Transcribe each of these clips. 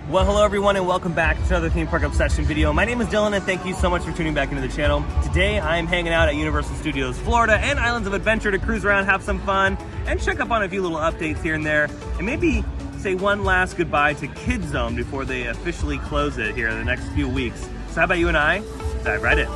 Well, hello everyone and welcome back to another Theme Park Obsession video. My name is Dylan and thank you so much for tuning back into the channel. Today I'm hanging out at Universal Studios Florida and Islands of Adventure to cruise around, have some fun, and check up on a few little updates here and there, and maybe say one last goodbye to Kids Zone before they officially close it here in the next few weeks. So how about you and I dive right in.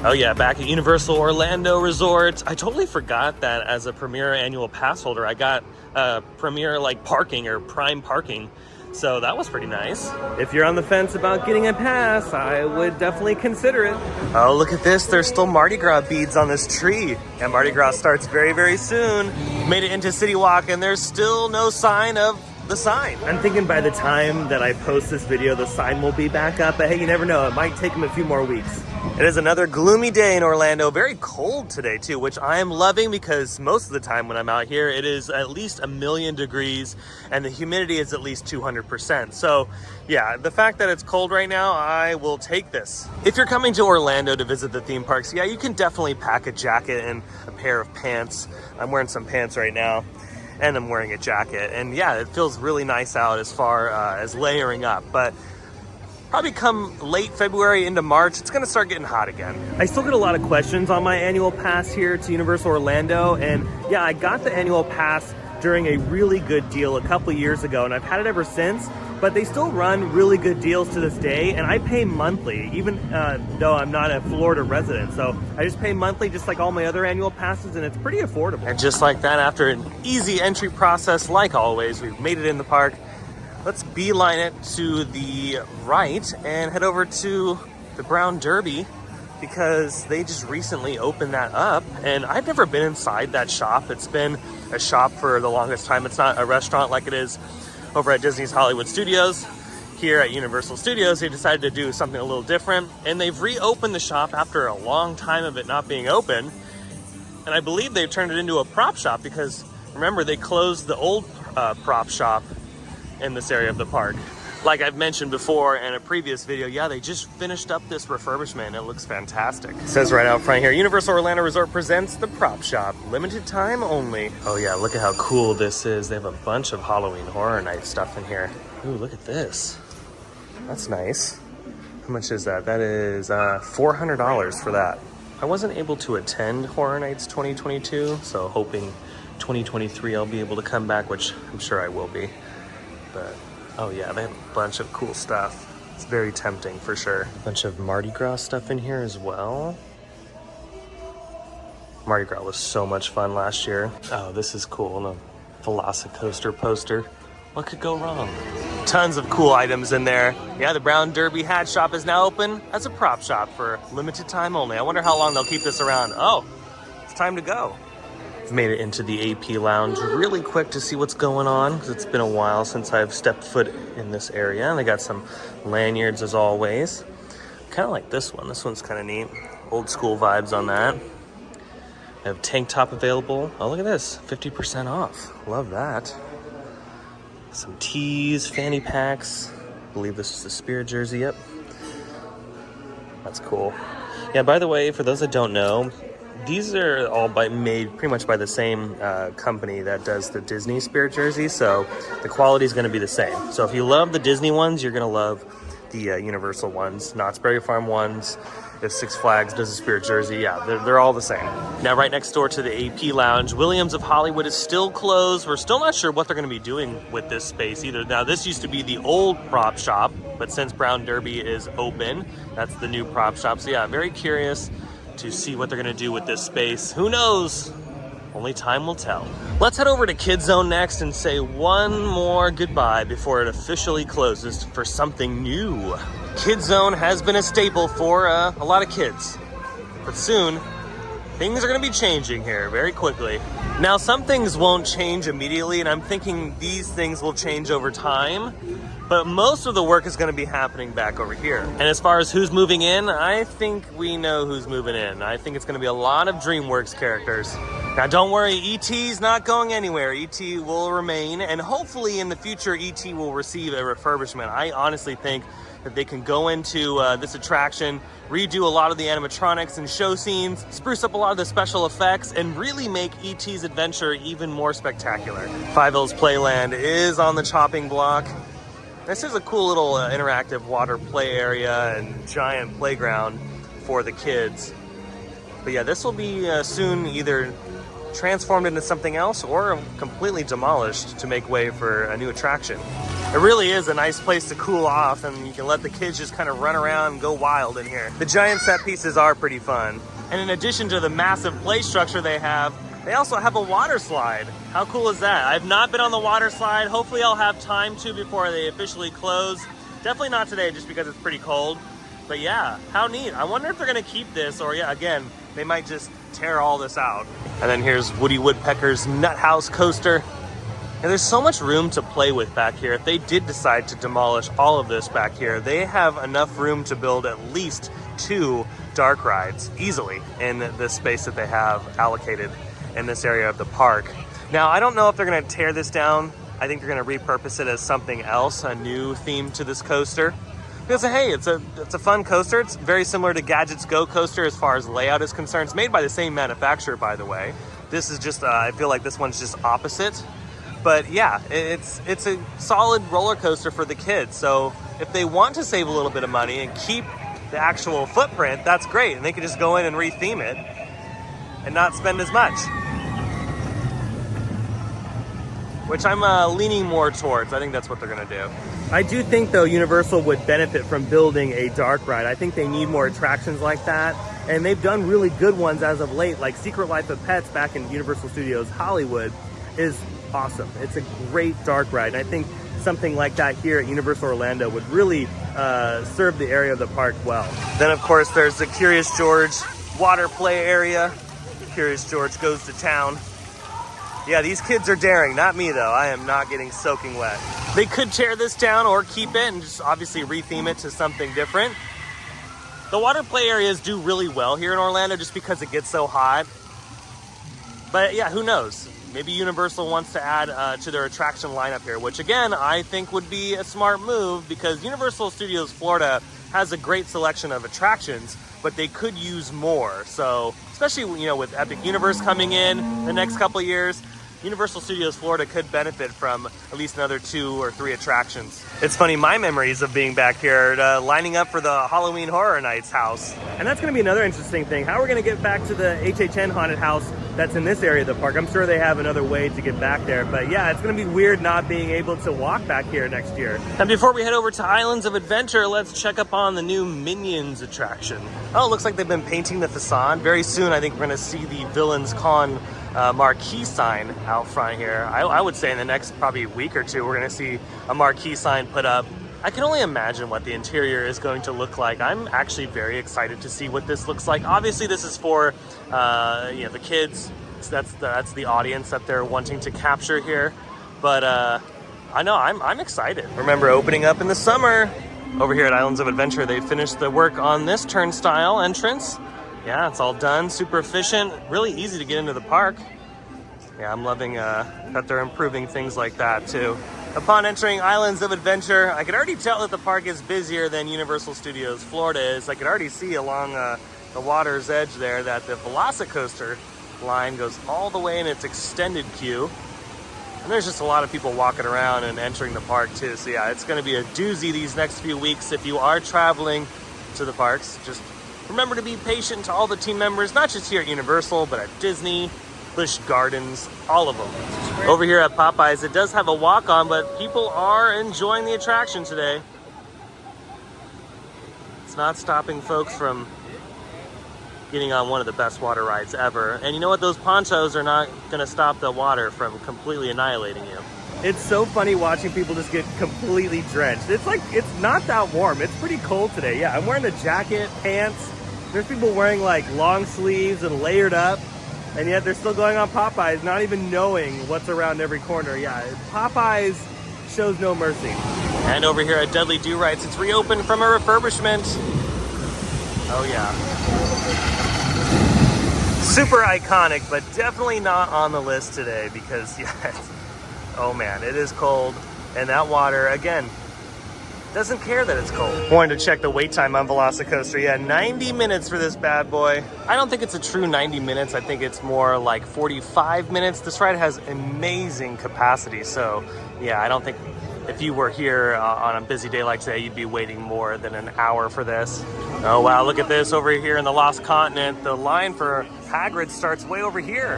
Oh yeah, back at Universal Orlando Resort. I totally forgot that as a Premier annual pass holder, I got Premier parking or Prime parking. So that was pretty nice. If you're on the fence about getting a pass, I would definitely consider it. Oh, look at this. There's still Mardi Gras beads on this tree. And Mardi Gras starts very, very soon. Made it into City Walk and there's still no sign of the sign. I'm thinking by the time that I post this video, the sign will be back up, but hey, you never know. It might take them a few more weeks. It is another gloomy day in Orlando. Very cold today too, which I am loving because most of the time when I'm out here, it is at least 1,000,000 degrees and the humidity is at least 200%. So yeah, the fact that it's cold right now, I will take this. If you're coming to Orlando to visit the theme parks, yeah, you can definitely pack a jacket and a pair of pants. I'm wearing some pants right now. And I'm wearing a jacket, and yeah, it feels really nice out as far as layering up, but probably come late February into March, it's gonna start getting hot again. I still get a lot of questions on my annual pass here to Universal Orlando, and yeah, I got the annual pass during a really good deal a couple years ago, and I've had it ever since, but they still run really good deals to this day, and I pay monthly, even though I'm not a Florida resident. So I just pay monthly just like all my other annual passes, and it's pretty affordable. And just like that, after an easy entry process, like always, we've made it in the park. Let's beeline it to the right and head over to the Brown Derby because they just recently opened that up, and I've never been inside that shop. It's been a shop for the longest time. It's not a restaurant like it is over at Disney's Hollywood Studios. Here at Universal Studios, they decided to do something a little different, and they've reopened the shop after a long time of it not being open. And I believe they've turned it into a prop shop because remember, they closed the old prop shop in this area of the park. Like I've mentioned before in a previous video, yeah, they just finished up this refurbishment. It looks fantastic. It says right out front here, Universal Orlando Resort presents the prop shop. Limited time only. Oh yeah, look at how cool this is. They have a bunch of Halloween Horror Night stuff in here. Ooh, look at this. That's nice. How much is that? That is $400 for that. I wasn't able to attend Horror Nights 2022, so hoping 2023 I'll be able to come back, which I'm sure I will be. But oh yeah, they have a bunch of cool stuff. It's very tempting for sure. A bunch of Mardi Gras stuff in here as well. Mardi Gras was so much fun last year. Oh, this is cool. A Velocicoaster poster. What could go wrong? Tons of cool items in there. Yeah, the Brown Derby hat shop is now open as a prop shop for limited time only. I wonder how long they'll keep this around. Oh, it's time to go. Made it into the AP Lounge really quick to see what's going on because it's been a while since I've stepped foot in this area. And they got some lanyards as always. Kind of like this one. This one's kind of neat. Old school vibes on that. They have tank top available. Oh, look at this. 50% off. Love that. Some tees, fanny packs. I believe this is the Spirit jersey. Yep. That's cool. Yeah, by the way, for those that don't know, these are all made pretty much by the same company that does the Disney Spirit jersey, so the quality is going to be the same. So if you love the Disney ones, you're going to love the Universal ones, Knott's Berry Farm ones. If Six Flags does a Spirit jersey, yeah, they're all the same. Now, right next door to the AP Lounge, Williams of Hollywood is still closed. We're still not sure what they're going to be doing with this space either. Now, this used to be the old prop shop, but since Brown Derby is open, that's the new prop shop. So yeah, I'm very curious to see what they're gonna do with this space. Who knows? Only time will tell. Let's head over to Kids Zone next and say one more goodbye before it officially closes for something new. Kids Zone has been a staple for a lot of kids, but soon things are gonna be changing here very quickly. Now, some things won't change immediately, and I'm thinking these things will change over time. But most of the work is going to be happening back over here. And as far as who's moving in, I think we know who's moving in. I think it's going to be a lot of DreamWorks characters. Now, don't worry, E.T.'s not going anywhere. E.T. will remain, and hopefully in the future, E.T. will receive a refurbishment. I honestly think that they can go into this attraction, redo a lot of the animatronics and show scenes, spruce up a lot of the special effects, and really make E.T.'s adventure even more spectacular. Five Hills Playland is on the chopping block. This is a cool little interactive water play area and giant playground for the kids. But yeah, this will be soon either transformed into something else or completely demolished to make way for a new attraction. It really is a nice place to cool off, and you can let the kids just kind of run around and go wild in here. The giant set pieces are pretty fun. And in addition to the massive play structure they also have a water slide. How cool is that? I've not been on the water slide. Hopefully I'll have time to before they officially close. Definitely not today just because it's pretty cold. But yeah, how neat. I wonder if they're gonna keep this, or yeah, again, they might just tear all this out. And then here's Woody Woodpecker's Nut House coaster. And there's so much room to play with back here. If they did decide to demolish all of this back here, they have enough room to build at least 2 dark rides easily in this space that they have allocated in this area of the park. Now, I don't know if they're gonna tear this down. I think they're gonna repurpose it as something else, a new theme to this coaster. Because hey, it's a fun coaster. It's very similar to Gadget's Go coaster as far as layout is concerned. It's made by the same manufacturer, by the way. This is just, I feel like this one's just opposite. But yeah, it's a solid roller coaster for the kids. So if they want to save a little bit of money and keep the actual footprint, that's great. And they can just go in and retheme it and not spend as much. Which I'm leaning more towards. I think that's what they're gonna do. I do think though Universal would benefit from building a dark ride. I think they need more attractions like that. And they've done really good ones as of late, like Secret Life of Pets back in Universal Studios Hollywood is awesome. It's a great dark ride. And I think something like that here at Universal Orlando would really serve the area of the park well. Then of course there's the Curious George water play area. Curious George goes to town. Yeah, these kids are daring, not me though. I am not getting soaking wet. They could tear this down or keep it and just obviously retheme it to something different. The water play areas do really well here in Orlando just because it gets so hot. But yeah, who knows? Maybe Universal wants to add to their attraction lineup here, which again, I think would be a smart move because Universal Studios Florida has a great selection of attractions, but they could use more. So, especially, you know, with Epic Universe coming in the next couple of years, Universal Studios Florida could benefit from at least another 2 or 3 attractions. It's funny, my memories of being back here lining up for the Halloween Horror Nights house. And that's gonna be another interesting thing. How are we gonna get back to the HHN haunted house that's in this area of the park? I'm sure they have another way to get back there, but yeah, it's gonna be weird not being able to walk back here next year. And before we head over to Islands of Adventure, let's check up on the new Minions attraction. Oh, it looks like they've been painting the facade. Very soon, I think we're gonna see the Villains Con marquee sign out front here. I would say in the next probably week or 2, we're gonna see a marquee sign put up. I can only imagine what the interior is going to look like. I'm actually very excited to see what this looks like. Obviously this is for you know, the kids. So that's the audience that they're wanting to capture here. But I know I'm excited. Remember opening up in the summer. Over here at Islands of Adventure, they finished the work on this turnstile entrance. Yeah, it's all done, super efficient, really easy to get into the park. Yeah, I'm loving that they're improving things like that too. Upon entering Islands of Adventure, I could already tell that the park is busier than Universal Studios Florida is. I could already see along the water's edge there that the Velocicoaster line goes all the way in its extended queue. And there's just a lot of people walking around and entering the park too. So yeah, it's gonna be a doozy these next few weeks. If you are traveling to the parks, just remember to be patient to all the team members, not just here at Universal, but at Disney, Busch Gardens, all of them. Over here at Popeyes, it does have a walk-on, but people are enjoying the attraction today. It's not stopping folks from getting on one of the best water rides ever. And you know what? Those ponchos are not gonna stop the water from completely annihilating you. It's so funny watching people just get completely drenched. It's like, it's not that warm. It's pretty cold today. Yeah, I'm wearing a jacket, pants. There's people wearing like long sleeves and layered up, and yet they're still going on Popeyes, not even knowing what's around every corner. Yeah, Popeyes shows no mercy. And over here at Dudley Do Rights, it's reopened from a refurbishment. Oh yeah. Super iconic, but definitely not on the list today because, yes, oh man, it is cold. And that water, again, Doesn't care that it's cold. Wanted to check the wait time on Velocicoaster. Yeah, 90 minutes for this bad boy. I don't think it's a true 90 minutes. I think it's more like 45 minutes. This ride has amazing capacity. So yeah, I don't think if you were here on a busy day like today, you'd be waiting more than an hour for this. Oh wow, look at this over here in the Lost Continent. The line for Hagrid starts way over here.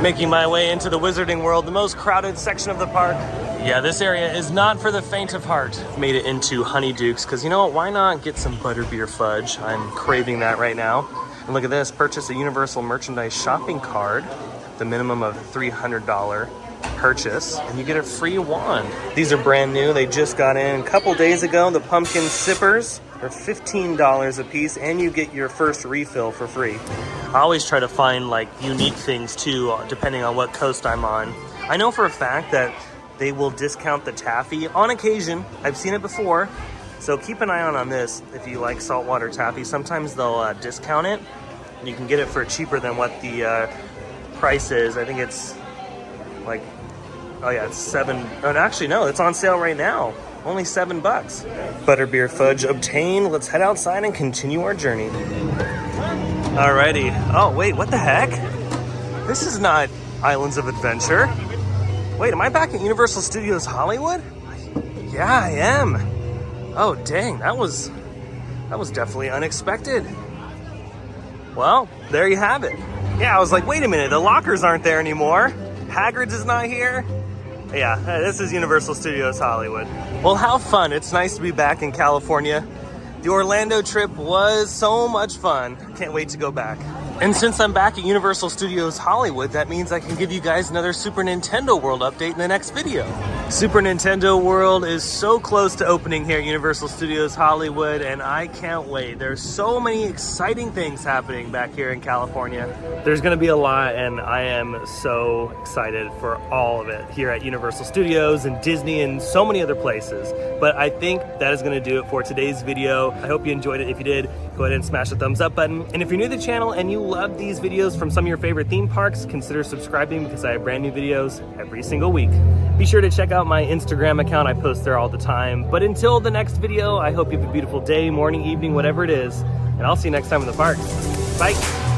Making my way into the Wizarding World, the most crowded section of the park. Yeah, this area is not for the faint of heart. Made it into Honeydukes, because you know what, why not get some butterbeer fudge? I'm craving that right now. And look at this, purchase a Universal Merchandise shopping card, the minimum of $300 purchase, and you get a free wand. These are brand new, they just got in a couple days ago. The pumpkin sippers are $15 a piece, and you get your first refill for free. I always try to find like unique things too, depending on what coast I'm on. I know for a fact that they will discount the taffy on occasion. I've seen it before, so keep an eye on this. If you like saltwater taffy, sometimes they'll discount it. You can get it for cheaper than what the price is. I think it's like, oh yeah, it's $7. Oh, actually no, it's on sale right now. Only $7. Butterbeer fudge obtained. Let's head outside and continue our journey. Alrighty. Oh wait, what the heck? This is not Islands of Adventure. Wait, am I back at Universal Studios Hollywood? Yeah, I am. Oh dang, that was definitely unexpected. Well, there you have it. Yeah, I was like, wait a minute, the lockers aren't there anymore. Hagrid's is not here. Yeah, this is Universal Studios Hollywood. Well, how fun. It's nice to be back in California. The Orlando trip was so much fun. Can't wait to go back. And since I'm back at Universal Studios Hollywood, that means I can give you guys another Super Nintendo World update in the next video. Super Nintendo World is so close to opening here at Universal Studios Hollywood, and I can't wait. There's so many exciting things happening back here in California. There's gonna be a lot, and I am so excited for all of it here at Universal Studios and Disney and so many other places. But I think that is gonna do it for today's video. I hope you enjoyed it. If you did, go ahead and smash the thumbs up button. And if you're new to the channel and you love these videos from some of your favorite theme parks, consider subscribing because I have brand new videos every single week. Be sure to check out my Instagram account. I post there all the time. But until the next video, I hope you have a beautiful day, morning, evening, whatever it is. And I'll see you next time in the parks. Bye.